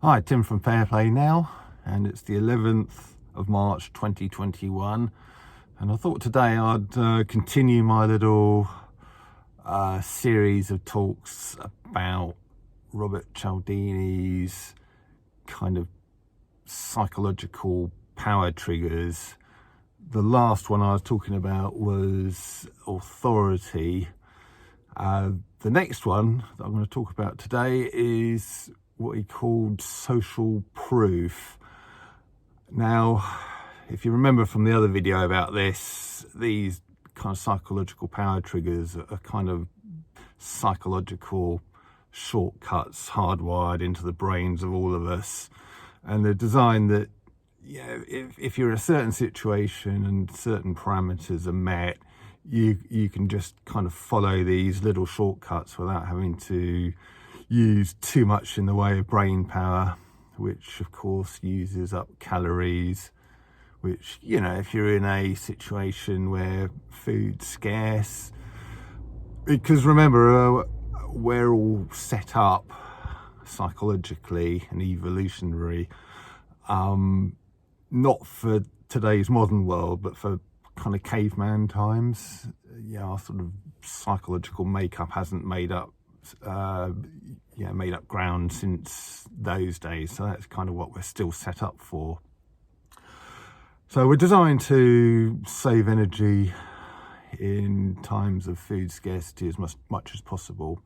Hi, Tim from Fairplay now, and it's the 11th of March 2021, and I thought today I'd continue my little series of talks about Robert Cialdini's kind of psychological power triggers. The last one I was talking about was authority. The next one that I'm going to talk about today is what he called social proof. Now, if you remember from the other video about this, these kind of psychological power triggers are kind of psychological shortcuts hardwired into the brains of all of us, and they're designed that, if you're in a certain situation and certain parameters are met, you can just kind of follow these little shortcuts without having to use too much in the way of brain power, which of course uses up calories, which, if you're in a situation where food's scarce, because remember, we're all set up psychologically and evolutionary, not for today's modern world, but for kind of caveman times. Our sort of psychological makeup hasn't made up ground since those days, so that's kind of what we're still set up for. So we're designed to save energy in times of food scarcity as much as possible.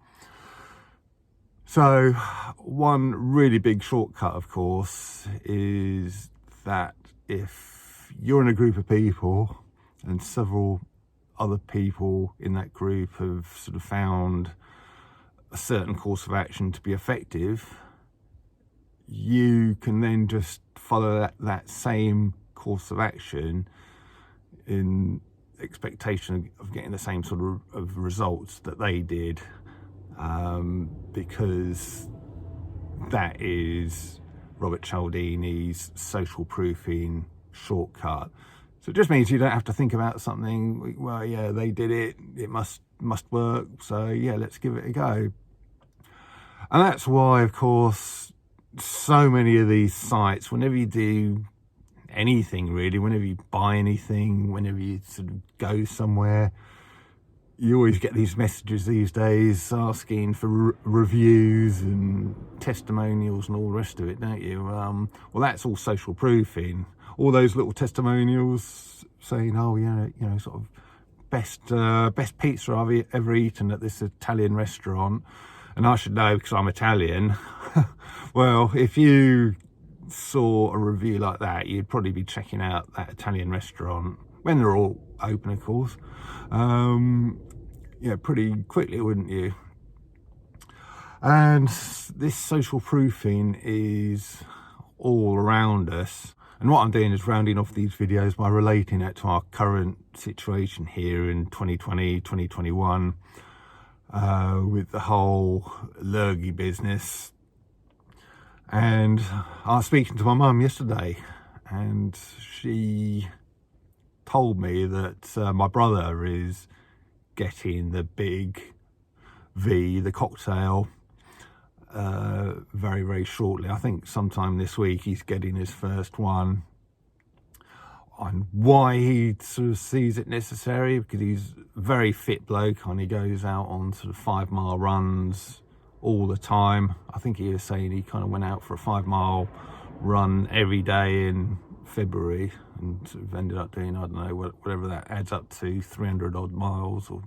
So one really big shortcut, of course, is that if you're in a group of people and several other people in that group have sort of found a certain course of action to be effective, you can then just follow that same course of action in expectation of getting the same sort of results that they did, because that is Robert Cialdini's social proofing shortcut. So it just means you don't have to think about something, well, yeah, they did it, it must work, so yeah, let's give it a go. And that's why, of course, so many of these sites, whenever you do anything really, whenever you buy anything, whenever you sort of go somewhere, you always get these messages these days asking for reviews and testimonials and all the rest of it, don't you? Well, that's all social proofing. All those little testimonials saying, oh, sort of best pizza I've ever eaten at this Italian restaurant. And I should know because I'm Italian. Well, if you saw a review like that, you'd probably be checking out that Italian restaurant, when they're all open, of course, pretty quickly, wouldn't you? And this social proofing is all around us. And what I'm doing is rounding off these videos by relating it to our current situation here in 2020, 2021, with the whole lurgy business. And I was speaking to my mum yesterday, and she told me that my brother is getting the big V, the cocktail, very, very shortly. I think sometime this week he's getting his first one. And why he sort of sees it necessary, because he's a very fit bloke and he goes out on sort of 5-mile runs all the time. I think he was saying he kind of went out for a 5-mile run every day in February and sort of ended up doing, I don't know, whatever that adds up to, 300 odd miles or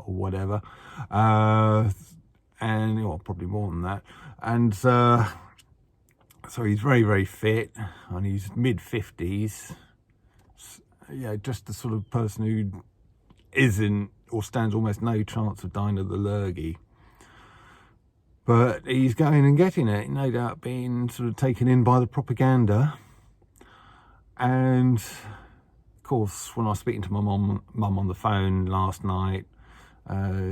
whatever, and probably more than that. And so he's very, very fit, and he's mid-50s. Just the sort of person who isn't, or stands almost no chance of dying of the lurgy. But he's going and getting it, no doubt being sort of taken in by the propaganda. And of course, when I was speaking to my mum on the phone last night,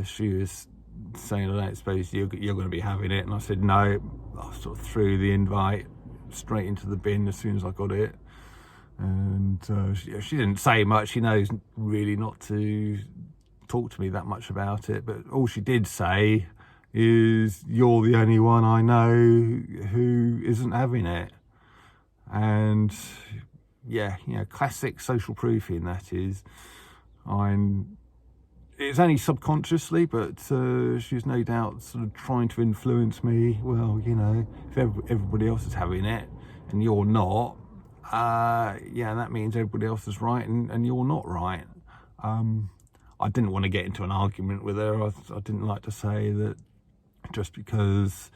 she was saying, I don't suppose you're going to be having it. And I said, no. I sort of threw the invite straight into the bin as soon as I got it. And she didn't say much. She knows really not to talk to me that much about it. But all she did say is you're the only one I know who isn't having it. And yeah, classic social proofing, that is. It's only subconsciously, but she's no doubt sort of trying to influence me. Well, if everybody else is having it and you're not, that means everybody else is right and you're not right. I didn't want to get into an argument with her. I didn't like to say that just because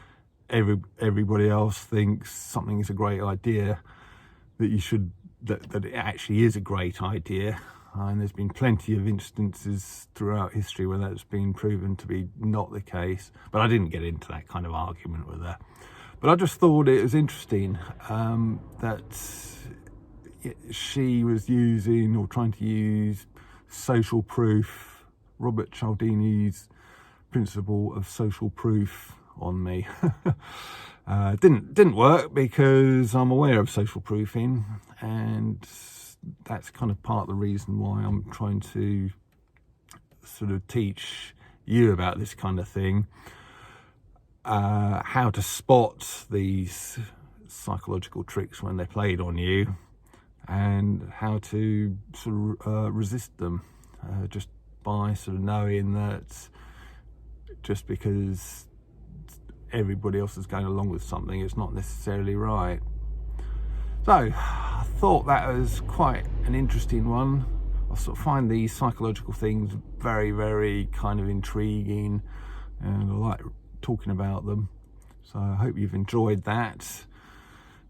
everybody else thinks something is a great idea, that it actually is a great idea. And there's been plenty of instances throughout history where that's been proven to be not the case. But I didn't get into that kind of argument with her. But I just thought it was interesting that she was using or trying to use social proof, Robert Cialdini's principle of social proof, on me. Didn't work, because I'm aware of social proofing, and that's kind of part of the reason why I'm trying to sort of teach you about this kind of thing, how to spot these psychological tricks when they're played on you, and how to sort of resist them, just by sort of knowing that just because everybody else is going along with something, it's not necessarily right. So I thought that was quite an interesting one. I sort of find these psychological things very, very kind of intriguing, and I like talking about them. So I hope you've enjoyed that.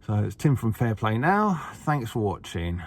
So it's Tim from Fair Play Now. Thanks for watching.